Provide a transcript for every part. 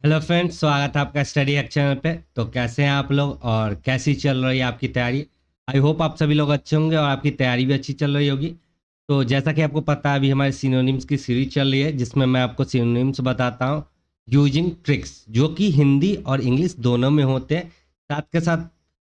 Hello friends, स्वागत है आपका स्टडी हैक चैनल पे। तो कैसे हैं आप लोग और कैसी चल रही है आपकी तैयारी? आई होप आप सभी लोग अच्छे होंगे और आपकी तैयारी भी अच्छी चल रही होगी। तो जैसा कि आपको पता है, अभी हमारी सिनोनिम्स की सीरीज चल रही है जिसमें मैं आपको सिनोनिम्स बताता हूँ यूजिंग ट्रिक्स, जो कि हिंदी और इंग्लिश दोनों में होते हैं। साथ के साथ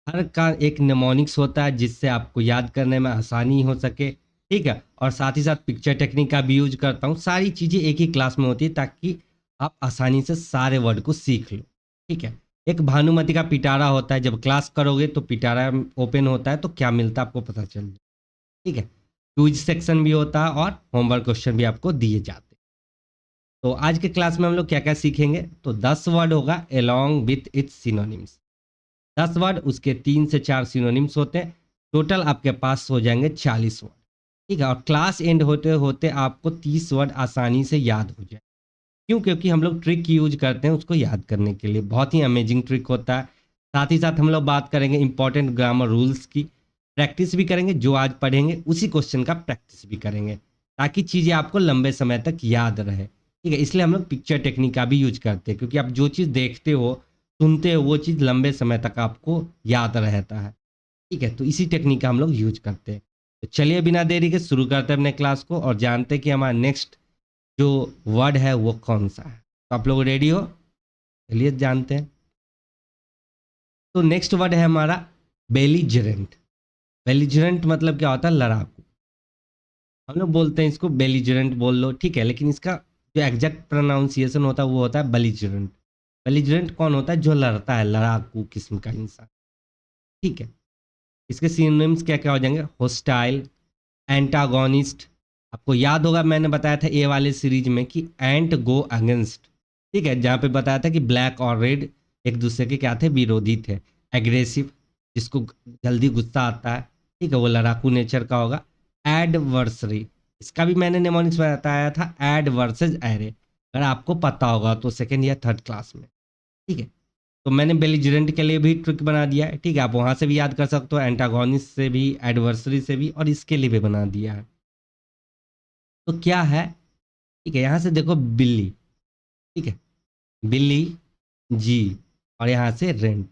हर का एक निमोनिक्स होता है जिससे आपको याद करने में आसानी हो सके। ठीक है, और साथ ही साथ पिक्चर टेक्निक का भी यूज करता हूँ। सारी चीज़ें एक ही क्लास में होती है ताकि आप आसानी से सारे वर्ड को सीख लो। ठीक है, एक भानुमति का पिटारा होता है, जब क्लास करोगे तो पिटारा ओपन होता है तो क्या मिलता है आपको पता चल जाए। ठीक है, क्विज सेक्शन भी होता है और होमवर्क क्वेश्चन भी आपको दिए जाते हैं। तो आज के क्लास में हम लोग क्या क्या सीखेंगे, तो 10 वर्ड होगा along with its synonyms. 10 word, उसके 3 से 4 सिनोनिम्स होते हैं। टोटल आपके पास हो जाएंगे 40 वर्ड। ठीक है, और क्लास एंड होते होते आपको 30 वर्ड आसानी से याद हो जाए। क्यों? क्योंकि हम लोग ट्रिक यूज करते हैं उसको याद करने के लिए। बहुत ही अमेजिंग ट्रिक होता है। साथ ही साथ हम लोग बात करेंगे इंपॉर्टेंट ग्रामर रूल्स की। प्रैक्टिस भी करेंगे, जो आज पढ़ेंगे उसी क्वेश्चन का प्रैक्टिस भी करेंगे ताकि चीज़ें आपको लंबे समय तक याद रहे। ठीक है, इसलिए हम लोग पिक्चर टेक्निक का भी यूज करते हैं, क्योंकि आप जो चीज़ देखते हो सुनते हो वो चीज़ लंबे समय तक आपको याद रहता है। ठीक है, तो इसी टेक्निक का हम लोग यूज करते हैं। तो चलिए बिना देरी के शुरू करते हैं अपने क्लास को और जानते हैं कि हमारा नेक्स्ट जो वर्ड है वो कौन सा है। तो आप लोग रेडी हो? चलिए जानते हैं। तो नेक्स्ट वर्ड है हमारा बेलीजरेंट। बेलीजरेंट मतलब क्या होता है? लड़ाकू। हम लोग बोलते हैं इसको बेलीजरेंट बोल लो, ठीक है, लेकिन इसका जो एग्जैक्ट प्रोनाउंसिएशन होता है वो होता है बेलीजरेंट। बेलीजरेंट कौन होता है? जो लड़ता है, लड़ाकू किस्म का इंसान। ठीक है, इसके सिनोनिम्स क्या क्या हो जाएंगे? Hostile, antagonist. आपको याद होगा मैंने बताया था ए वाले सीरीज में कि एंट गो अगेंस्ट। ठीक है, जहाँ पे बताया था कि ब्लैक और रेड एक दूसरे के क्या थे? विरोधी थे। एग्रेसिव, जिसको जल्दी गुस्सा आता है, ठीक है, वो लड़ाकू नेचर का होगा। एडवर्सरी, इसका भी मैंने नेमोनिक्स में बताया था, एड वर्सेज एरे। अगर आपको पता होगा तो सेकेंड या थर्ड क्लास में। ठीक है, तो मैंने बेलिजरेंट के लिए भी ट्रिक बना दिया है। ठीक है, आप वहाँ से भी याद कर सकते हो, एंटागोनिस्ट से भी, एडवर्सरी से भी, और इसके लिए भी बना दिया है। तो क्या है? ठीक है, यहाँ से देखो बिल्ली। ठीक है, बिल्ली जी, और यहाँ से रेंट।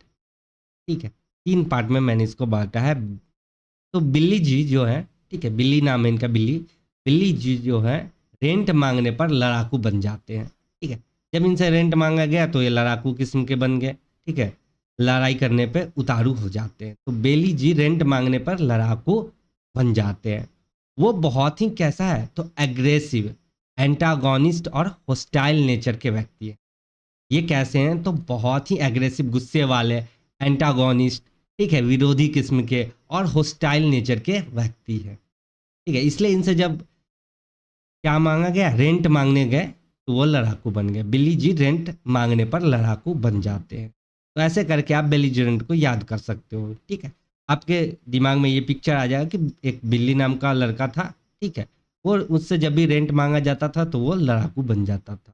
ठीक है, 3 पार्ट में मैंने इसको बांटा है। तो बिल्ली जी जो है, ठीक है, बिल्ली नाम है इनका, बिल्ली। बिल्ली जी जो है रेंट मांगने पर लड़ाकू बन जाते हैं। ठीक है, जब इनसे रेंट मांगा गया तो ये लड़ाकू किस्म के बन गए। ठीक है, लड़ाई करने पे उतारू हो जाते हैं। तो बेली जी रेंट मांगने पर लड़ाकू बन जाते हैं। वो बहुत ही कैसा है? तो एग्रेसिव, एंटागोनिस्ट और होस्टाइल नेचर के व्यक्ति है। ये कैसे हैं? तो बहुत ही एग्रेसिव, गुस्से वाले, एंटागोनिस्ट, ठीक है, विरोधी किस्म के, और होस्टाइल नेचर के व्यक्ति है। ठीक है, इसलिए इनसे जब क्या मांगा गया? रेंट मांगने गए तो वो लड़ाकू बन गए। बिल्ली जी रेंट मांगने पर लड़ाकू बन जाते हैं। तो ऐसे करके आप बेलीजरेंट को याद कर सकते हो। ठीक है, आपके दिमाग में ये पिक्चर आ जाएगा कि एक बिल्ली नाम का लड़का था। ठीक है, वो उससे जब भी रेंट मांगा जाता था तो वो लड़ाकू बन जाता था।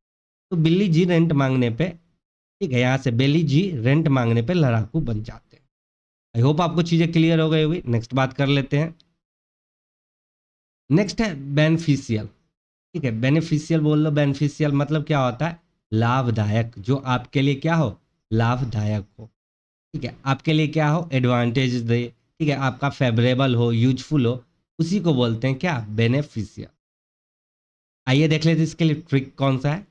तो बिल्ली जी रेंट मांगने पे, ठीक है, यहाँ से बेली जी रेंट मांगने पे लड़ाकू बन जाते हैं। आई होप आपको चीज़ें क्लियर हो गई होगी। नेक्स्ट बात कर लेते हैं। नेक्स्ट है बेनिफिशियल। ठीक है, बेनिफिशियल बोल लो। बेनिफिशियल मतलब क्या होता है? लाभदायक, जो आपके लिए क्या हो? लाभदायक हो। ठीक है, आपके लिए क्या हो? एडवांटेज दे। ठीक है, आपका फेवरेबल हो, यूजफुल हो, उसी को बोलते हैं क्या? बेनिफिशियल। आइए देख लेते हैं इसके लिए ट्रिक कौन सा है।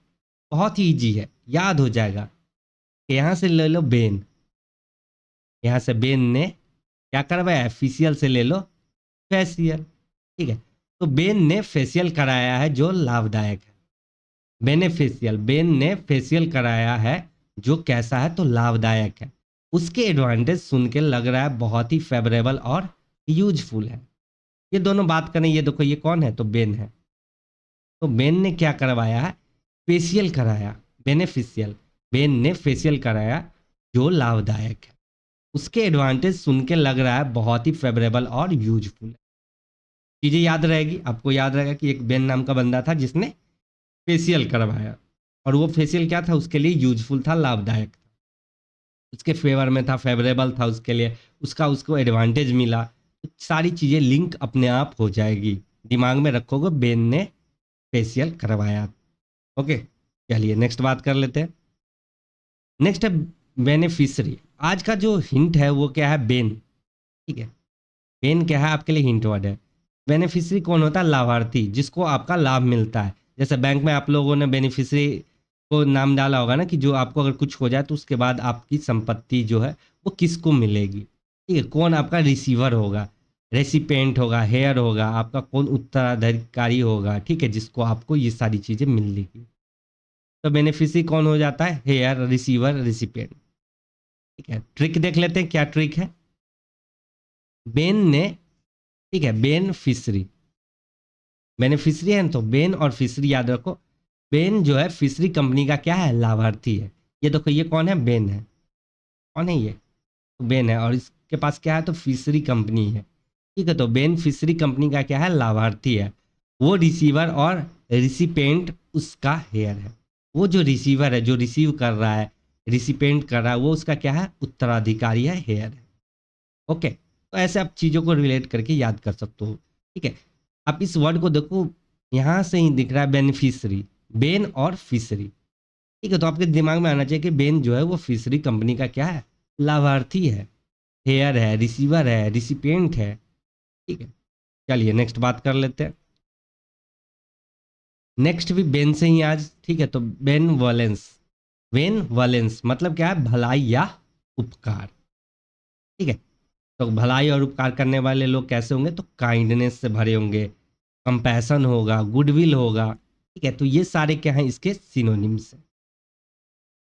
बहुत ही ईजी है, याद हो जाएगा। यहाँ से ले लो बेन। यहाँ से बेन ने क्या करवाया? फेशियल से ले लो फेशियल। ठीक है, तो बेन ने फेशियल कराया है जो लाभदायक है। बेनिफिशियल, बेन ने फेशियल कराया है जो कैसा है? तो लाभदायक है। उसके एडवांटेज सुन के लग रहा है बहुत ही फेवरेबल और यूजफुल है। ये दोनों बात करें, ये देखो ये कौन है? तो बेन है। तो बेन ने क्या करवाया है? फेशियल कराया। बेनिफिशियल, बेन ने फेशियल कराया जो लाभदायक है। उसके एडवांटेज सुन के लग रहा है बहुत ही फेवरेबल और यूजफुल है। चीज़ें याद रहेगी आपको। याद रहेगा कि एक बेन नाम का बंदा था जिसने फेशियल करवाया, और वो फेशियल क्या था? उसके लिए यूजफुल था, लाभदायक था, उसके फेवर में था, फेवरेबल था उसके लिए, उसका उसको एडवांटेज मिला। तो सारी चीज़ें लिंक अपने आप हो जाएगी। दिमाग में रखोगे बेन ने फेशियल करवाया। ओके, चलिए नेक्स्ट बात कर लेते हैं। नेक्स्ट है बेनिफिशरी। आज का जो हिंट है वो क्या है, बेन। ठीक है, बेन क्या है आपके लिए हिंट वर्ड है। बेनिफिशरी कौन होता है, लाभार्थी, जिसको आपका लाभ मिलता है। जैसे बैंक में आप लोगों ने बेनिफिशरी को नाम डाला होगा ना, कि जो आपको अगर कुछ हो जाए तो उसके बाद आपकी संपत्ति जो है वो किसको मिलेगी। ठीक है, कौन आपका रिसीवर होगा, रेसिपेंट होगा, हेयर होगा, आपका कौन उत्तराधिकारी होगा, ठीक है, जिसको आपको ये सारी चीज़ें मिलेगी। तो बेनिफिशरी कौन हो जाता है, हेयर, रिसीवर, रेसिपेंट। ठीक है, ट्रिक देख लेते हैं क्या ट्रिक है। बेन ने, ठीक है, बेन फिशरी, बेनिफिशरी है ना, तो बेन और फिशरी याद रखो। बेन जो है फिशरी कंपनी का क्या है, लाभार्थी है। ये देखो ये कौन है, बेन है। कौन है ये, तो बेन है, और इसके पास क्या है, तो फिशरी कंपनी है। ठीक है, तो बेन फिशरी कंपनी का क्या है, लाभार्थी है। वो रिसीवर और रिसिपेंट उसका हेयर है। वो जो रिसीवर है, जो रिसीव कर रहा है, रिसिपेंट कर रहा है, वो उसका क्या है, उत्तराधिकारी है, हेयर है। ओके, तो ऐसे आप चीज़ों को रिलेट करके याद कर सकते हो। ठीक है, आप इस वर्ड को देखो, यहाँ से ही दिख रहा है बेनिफिशरी, बेन और फिशरी। ठीक है, तो आपके दिमाग में आना चाहिए कि बेन जो है वो फिशरी कंपनी का क्या है, लाभार्थी है, हेयर है, रिसीवर है, रिसिपिएंट है। ठीक है, चलिए नेक्स्ट बात कर लेते हैं। नेक्स्ट भी बेन से ही आज। ठीक है, तो बेन वॉलेंस, बेन वॉलेंस मतलब क्या है, भलाई या उपकार। ठीक है, तो भलाई और उपकार करने वाले लोग कैसे होंगे, तो काइंडनेस से भरे होंगे, कंपैशन होगा, गुडविल होगा। ठीक है, तो ये सारे क्या हैं, इसके सिनोनिम्स हैं।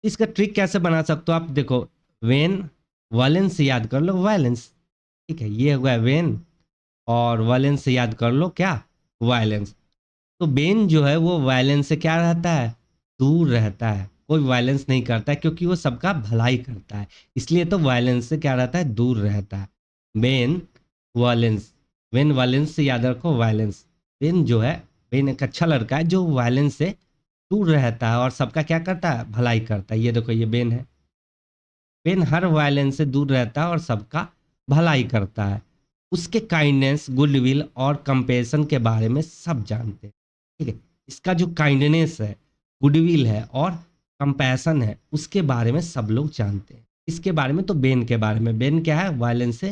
इसका ट्रिक कैसे बना सकते हो आप, देखो, वेन, वायलेंस से याद कर लो वायलेंस। ठीक है, ये हुआ वेन, और वायलेंस से याद कर लो क्या, वायलेंस। तो बेन जो है वो वायलेंस से क्या रहता है, दूर रहता है, कोई वायलेंस नहीं करता है, क्योंकि वो सबका भलाई करता है, इसलिए तो वायलेंस से क्या रहता है, दूर रहता है। बेन वायलेंस, बेन वायलेंस से याद रखो वायलेंस। बेन जो है, बेन एक अच्छा लड़का है जो वायलेंस से दूर रहता है और सबका क्या करता है, भलाई करता है। ये देखो ये बेन है, बेन हर वायलेंस से दूर रहता है और सबका भलाई करता है। उसके काइंडनेस, गुडविल और कंपेशन के बारे में सब जानते हैं। ठीक है, इसका जो काइंडनेस है, गुडविल है और कंपैशन है, उसके बारे में सब लोग जानते हैं। इसके बारे में तो बेन के बारे में, बेन क्या है, वायलेंस से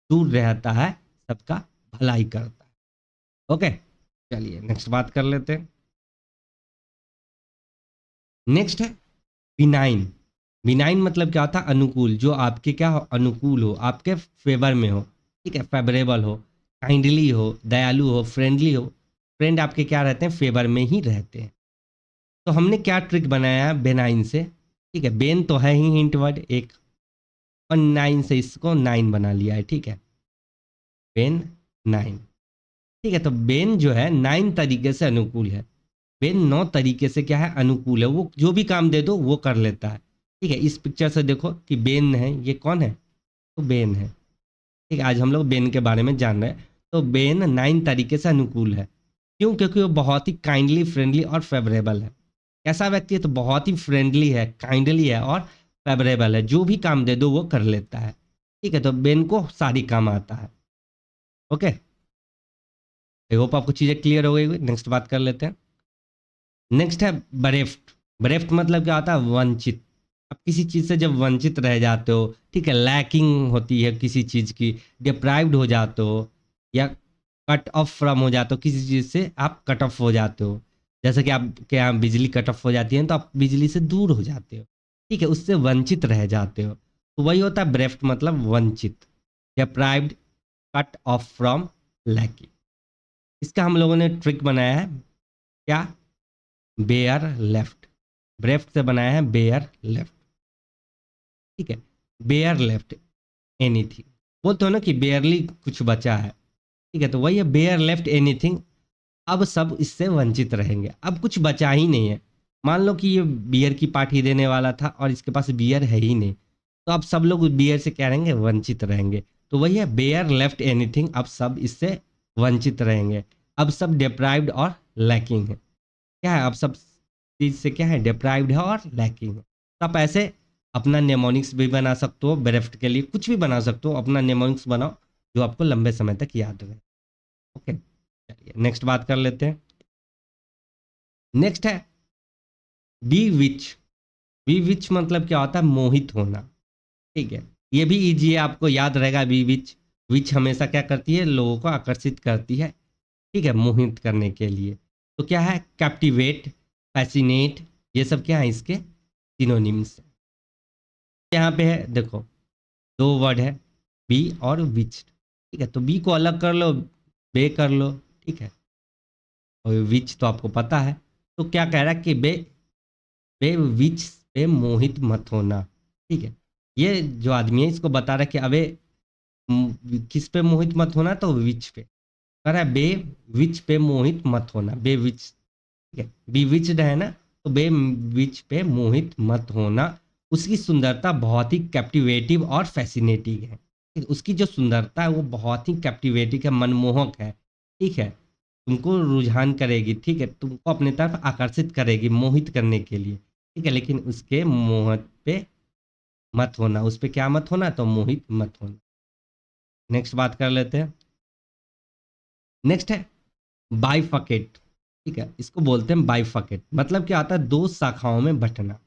दूर रहता है, सबका भलाई करता है। ओके, चलिए नेक्स्ट बात कर लेते हैं। नेक्स्ट है बिनाइन। बिनाइन मतलब क्या होता है, अनुकूल, जो आपके क्या हो, अनुकूल हो, आपके फेवर में हो। ठीक है, फेवरेबल हो, काइंडली हो, दयालु हो, फ्रेंडली हो। फ्रेंड आपके क्या रहते हैं, फेवर में ही रहते हैं। तो हमने क्या ट्रिक बनाया है बेनाइन से। ठीक है, बेन तो है ही हिंट वर्ड एक, और नाइन से इसको नाइन बना लिया है। ठीक है, बेन नाइन। ठीक है, तो बेन जो है नाइन तरीके से अनुकूल है। बेन 9 तरीके से क्या है, अनुकूल है, वो जो भी काम दे दो वो कर लेता है। ठीक है, इस पिक्चर से देखो कि बेन है, ये कौन है, तो बेन है। ठीक है, आज हम लोग बेन के बारे में जान रहे हैं। तो बेन 9 तरीके से अनुकूल है। क्यों, क्योंकि वो बहुत ही काइंडली, फ्रेंडली और फेवरेबल है। कैसा व्यक्ति है, तो बहुत ही फ्रेंडली है, काइंडली है और फेवरेबल है, जो भी काम दे दो वो कर लेता है। ठीक है, तो बेन को सारी काम आता है। ओके, आई होप आपको चीज़ें क्लियर हो गई। नेक्स्ट बात कर लेते हैं। नेक्स्ट है बरेफ्ट। बरेफ्ट मतलब क्या होता है, वंचित। आप किसी चीज़ से जब वंचित रह जाते हो, ठीक है, लैकिंग होती है किसी चीज़ की, डिप्राइव्ड हो जाते हो, या कट ऑफ फ्रॉम हो जाते हो, किसी चीज़ से आप कट ऑफ हो जाते हो। जैसे कि आपके यहाँ बिजली कट ऑफ हो जाती है तो आप बिजली से दूर हो जाते हो। ठीक है, उससे वंचित रह जाते हो, तो वही होता है ब्रेफ्ट मतलब वंचित, deprived, cut off from, lacking. इसका हम लोगों ने ट्रिक बनाया है क्या, बेयर लेफ्ट। ब्रेफ्ट से बनाया है बेयर लेफ्ट। ठीक है, बेयर लेफ्ट एनीथिंग, बोलते हो ना कि बेयरली कुछ बचा है। ठीक है, तो वही है बेयर लेफ्ट एनीथिंग। अब सब इससे वंचित रहेंगे, अब कुछ बचा ही नहीं है। मान लो कि ये बियर की पार्टी देने वाला था और इसके पास बियर है ही नहीं, तो अब सब लोग बियर से क्या रहेंगे, वंचित रहेंगे। तो वही है बेयर लेफ्ट एनीथिंग, अब सब इससे वंचित रहेंगे। अब सब डिप्राइव्ड और लैकिंग है, क्या है, अब सब चीज़ से क्या है, डिप्राइव्ड है और लैकिंग है। तो आप ऐसे अपना नेमोनिक्स भी बना सकते हो, ब्रेफ्ट के लिए कुछ भी बना सकते हो, अपना नेमोनिक्स बनाओ जो आपको लंबे समय तक याद रहे। ओके, चलिए नेक्स्ट बात कर लेते हैं। नेक्स्ट है डी विच। बी विच मतलब क्या होता है, मोहित होना। ठीक है, ये भी इजी है, आपको याद रहेगा। बी विच, विच हमेशा क्या करती है, लोगों को आकर्षित करती है, ठीक है, मोहित करने के लिए। तो क्या है, कैप्टिवेट, फैसिनेट, ये सब क्या है इसके सिनोनिम्स। यहाँ पे है देखो, दो वर्ड है, बी और विच। ठीक है, तो बी को अलग कर लो, बे कर लो, ठीक है, और विच तो आपको पता है। तो क्या कह रहा है कि बे, बे विच पे मोहित मत होना। ठीक है, ये जो आदमी है इसको बता रहा है कि अबे किस पे मोहित मत होना, तो विच पे कह रहा है, बे विच पे मोहित मत होना, बे विच। ठीक है, बी विच्ड है ना, तो बे विच पे मोहित मत होना। उसकी सुंदरता बहुत ही कैप्टिवेटिव और फैसिनेटिंग है। ठीक है, उसकी जो सुंदरता है वो बहुत ही कैप्टिवेटिंग है, मनमोहक है। ठीक है, तुमको रुझान करेगी, ठीक है, तुमको अपने तरफ आकर्षित करेगी मोहित करने के लिए। ठीक है, लेकिन उसके मोह पे मत होना, उस पे क्या मत होना, तो मोहित मत होना। नेक्स्ट बात कर लेते हैं। नेक्स्ट है बाइफकेट। ठीक है, इसको बोलते हैं बाइफकेट, मतलब क्या आता है, दो शाखाओं में बंटना।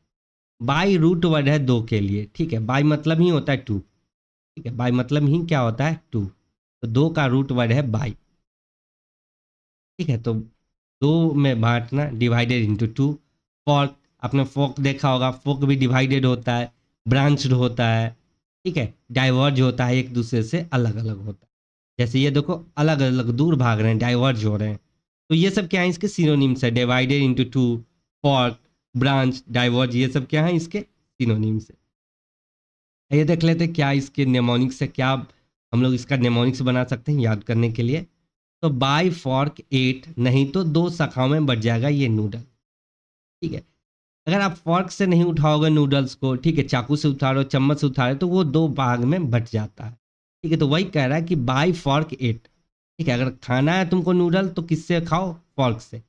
बाई रूट वर्ड है दो के लिए। ठीक है, बाई मतलब ही होता है टू। ठीक है, बाई मतलब ही क्या होता है, टू। तो दो का रूट वर्ड है बाई। ठीक है, तो दो में बांटना, डिवाइडेड इंटू टू। फॉर्क, आपने फोक देखा होगा, फोक भी डिवाइडेड होता है, ब्रांच्ड होता है। ठीक है, डाइवर्ज होता है, एक दूसरे से अलग अलग होता है। जैसे ये देखो, अलग अलग दूर भाग रहे हैं, डाइवर्ज हो रहे हैं। तो ये सब क्या है, इसके सिनोनिम्स है, divided into two, fork, branch, diverge, ये सब क्या है इसके सिनोनिम्स है। ये देख लेते हैं क्या इसके नेमोनिक्स है, क्या हम लोग इसका नेमोनिक्स बना सकते हैं याद करने के लिए। तो बाई फॉर्क एट, नहीं तो दो शाखाओं में बट जाएगा ये नूडल। ठीक है, अगर आप फॉर्क से नहीं उठाओगे नूडल्स को, ठीक है, चाकू से उठा रहे हो, चम्मच से उठा रहे हो, तो वो दो भाग में बट जाता है। ठीक है, तो वही कह रहा है कि बाई फॉर्क एट। ठीक है, अगर खाना है तुमको नूडल तो किससे खाओ, फॉर्क से।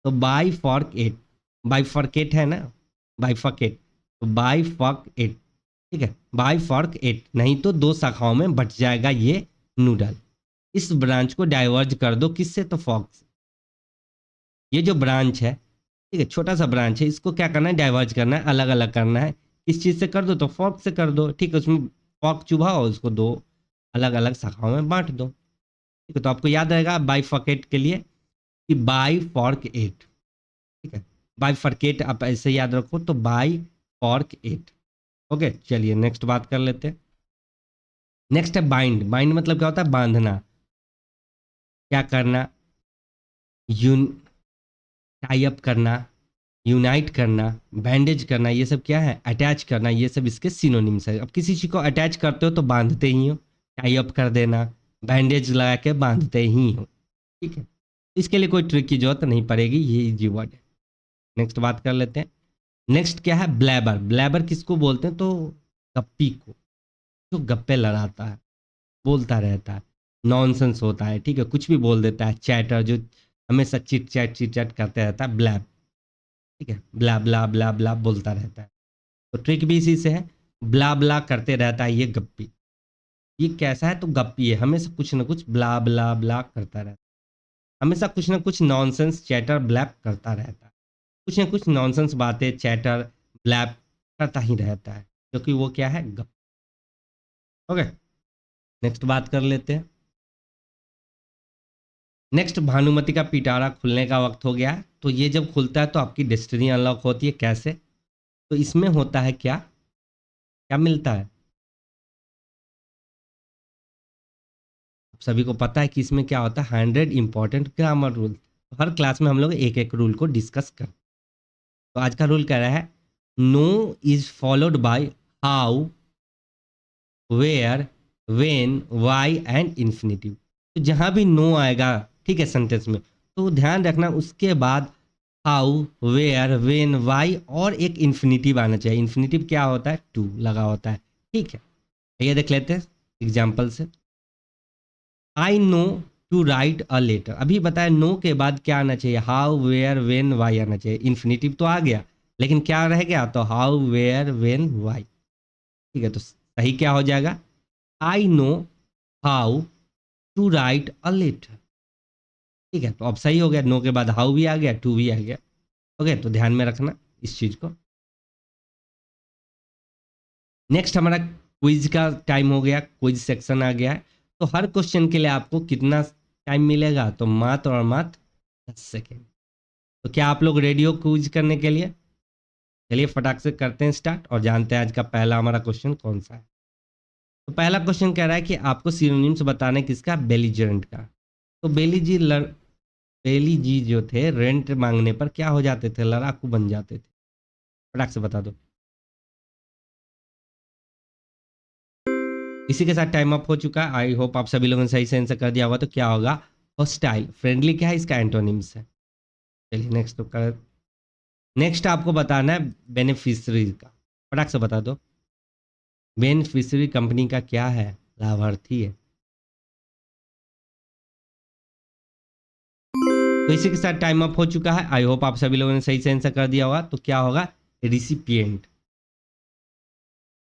तो बाई फॉर्क एट, बाई फॉर्केट है ना, बाई फॉर्केट, तो बाई फॉर्क एट। ठीक है, बाई फॉर्क एट, नहीं तो दो शाखाओं में बट जाएगा ये नूडल। इस ब्रांच को डाइवर्ज कर दो, किससे, तो फॉर्क से। ये जो ब्रांच है, ठीक है, छोटा सा ब्रांच है, इसको क्या करना है, डाइवर्ज करना है, अलग अलग करना है। किस चीज़ से कर दो, तो फॉर्क से कर दो। ठीक है, उसमें फॉर्क चुभाओ, उसको दो अलग अलग शाखाओं में बांट दो। ठीक है, तो आपको याद रहेगा बाइफर्केट के लिए कि बाई फॉर्क एट। ठीक है, बाइफर्केट आप ऐसे याद रखो, तो बाई फॉर्क एट। ओके, चलिए नेक्स्ट बात कर लेते हैं। नेक्स्ट है बाइंड। बाइंड मतलब क्या होता है, बांधना, क्या करना, यून टाई अप करना, यूनाइट करना, बैंडेज करना, ये सब क्या है, अटैच करना, ये सब इसके सिनोनिम्स है। अब किसी चीज़ को अटैच करते हो तो बांधते ही हो, टाई अप कर देना, बैंडेज लगा के बांधते ही हो। ठीक है, इसके लिए कोई ट्रिक की जरूरत नहीं पड़ेगी, ये इजी वर्ड है। नेक्स्ट बात कर लेते हैं। नेक्स्ट क्या है, ब्लैबर। ब्लैबर किसको बोलते हैं, तो गप्पी को, जो गप्पे लड़ाता है, बोलता रहता है, नॉनसेंस होता है। ठीक है, कुछ भी बोल देता है, चैटर, जो हमेशा चिट चैट करते रहता है, ब्लैब। ठीक है, ब्ला ब्ला ब्ला ब्ला बोलता रहता है। तो ट्रिक भी इसी से है, ब्ला ब्ला करते रहता है ये गप्पी। ये कैसा है, तो गप्पी है, हमेशा कुछ ना कुछ ब्ला ब्ला ब्ला करता रहता है, हमेशा कुछ ना कुछ नॉनसेंस चैटर ब्लैप करता रहता है। कुछ ना कुछ नॉनसेंस बातें, चैटर ब्लैप करता ही रहता है, क्योंकि वो क्या है, गप। ओके, नेक्स्ट बात कर लेते हैं। नेक्स्ट, भानुमति का पिटारा खुलने का वक्त हो गया। तो ये जब खुलता है तो आपकी डेस्टिनी अनलॉक होती है, कैसे, तो इसमें होता है क्या, क्या मिलता है, सभी को पता है कि इसमें क्या होता है, 100 इंपॉर्टेंट ग्रामर रूल। हर क्लास में हम लोग एक एक रूल को डिस्कस कर। तो आज का रूल कह रहा है, know is followed by how, where, when, why and infinitive. तो जहां भी नो आएगा, ठीक है, सेंटेंस में, तो ध्यान रखना उसके बाद हाउ, वेयर, वेन, वाई और एक इन्फिनिटिव आना चाहिए। इन्फिनिटिव क्या होता है, टू लगा होता है। ठीक है, ये देख लेते हैं एग्जाम्पल से। I know to write a letter, अभी बताया नो के बाद क्या आना चाहिए, हाउ, वेयर, वेन, वाई आना चाहिए। इन्फिनिटिव तो आ गया, लेकिन क्या रह गया, तो हाउ, वेयर, वेन, वाई। ठीक है, तो सही क्या हो जाएगा, I know how to write a letter. ठीक है, तो अब सही हो गया, नो के बाद हाउ भी आ गया, टू भी आ गया। ओके, तो ध्यान में रखना इस चीज़ को। नेक्स्ट हमारा क्विज का टाइम हो गया, क्विज सेक्शन आ गया है। तो हर क्वेश्चन के लिए आपको कितना टाइम मिलेगा, तो मात्र और मात्र 10 सेकेंड। तो क्या आप लोग रेडी हो क्विज करने के लिए? चलिए फटाक से करते हैं स्टार्ट और जानते हैं आज का पहला हमारा क्वेश्चन कौन सा है। तो पहला क्वेश्चन कह रहा है कि आपको सिनोनिम्स बताना है किसका, बेलिजरेंट का। तो बेली जी जो थे रेंट मांगने पर क्या हो जाते थे, लड़ाकू बन जाते थे। फटाक से बता दो। इसी के साथ टाइम अप हो चुका है। आई होप आप सभी लोगों ने सही से आंसर कर दिया होगा। तो क्या होगा, हॉस्टाइल। फ्रेंडली क्या है, इसका एंटोनिम्स है। चलिए नेक्स्ट तो कर, नेक्स्ट आपको बताना है बेनिफिशरी का। फटाक से बता दो। बेनिफिशरी कंपनी का क्या है, लाभार्थी है। तो इसी के साथ टाइम अप हो चुका है। आई होप आप सभी लोगों ने सही से आंसर कर दिया होगा। तो क्या होगा, रिसिपिएंट।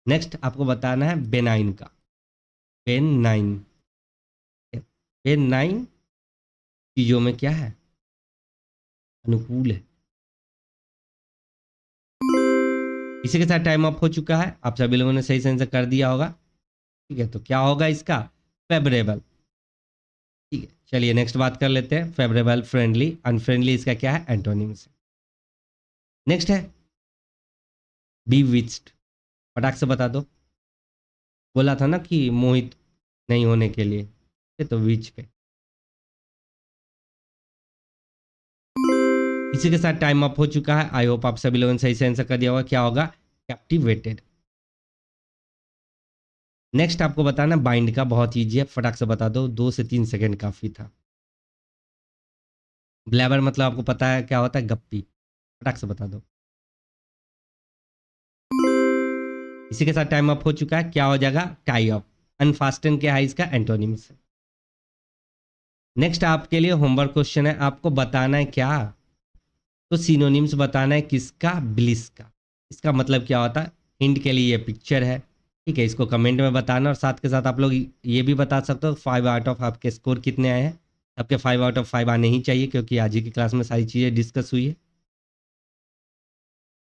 नेक्स्ट आपको बताना है बेनाइन का। बेनाइन, बेनाइन चीजों में क्या है, अनुकूल है। इसी के साथ टाइम अप हो चुका है। आप सभी लोगों ने सही से आंसर कर दिया होगा। ठीक है, तो क्या होगा इसका, फेवरेबल। ठीक है, चलिए नेक्स्ट बात कर लेते हैं। फेवरेबल, फ्रेंडली, अनफ्रेंडली, इसका क्या है, एंटोनिम्स। नेक्स्ट है बीविच्ड। फटाक से बता दो। बोला था ना कि मोहित नहीं होने के लिए, ये तो विच पे। इसी के साथ टाइम अप हो चुका है। आई होप आप सभी लोगों ने सही से आंसर कर दिया होगा। क्या होगा, कैप्टिवेटेड। नेक्स्ट आपको बताना बाइंड का, बहुत ईजी है, फटाक से बता दो। 2 से 3 सेकंड काफी था। ब्लैबर मतलब आपको पता है क्या होता है, गप्पी। फटाक से बता दो। इसी के साथ टाइम अप हो चुका है। क्या हो जाएगा, टाई अप। अनफास्टन क्या है, इसका एंटोनिम्स। नेक्स्ट आपके लिए होमवर्क क्वेश्चन है, आपको बताना है क्या, तो सिनोनिम्स बताना है किसका, ब्लिस का। इसका मतलब क्या होता है, हिंट के लिए ये पिक्चर है। ठीक है, इसको कमेंट में बताना और साथ के साथ आप लोग ये भी बता सकते हो 5 आउट ऑफ आपके स्कोर कितने आए हैं। आपके 5 आउट ऑफ 5 आने ही चाहिए, क्योंकि आज ही की क्लास में सारी चीज़ें डिस्कस हुई है।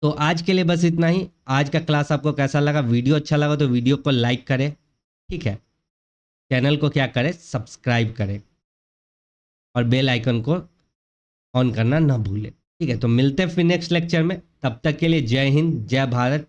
तो आज के लिए बस इतना ही। आज का क्लास आपको कैसा लगा, वीडियो अच्छा लगा तो वीडियो को लाइक करें। ठीक है, चैनल को क्या करें, सब्सक्राइब करें और बेल आइकन को ऑन करना ना भूलें। ठीक है, तो मिलते हैं फिर नेक्स्ट लेक्चर में। तब तक के लिए जय हिंद, जय भारत।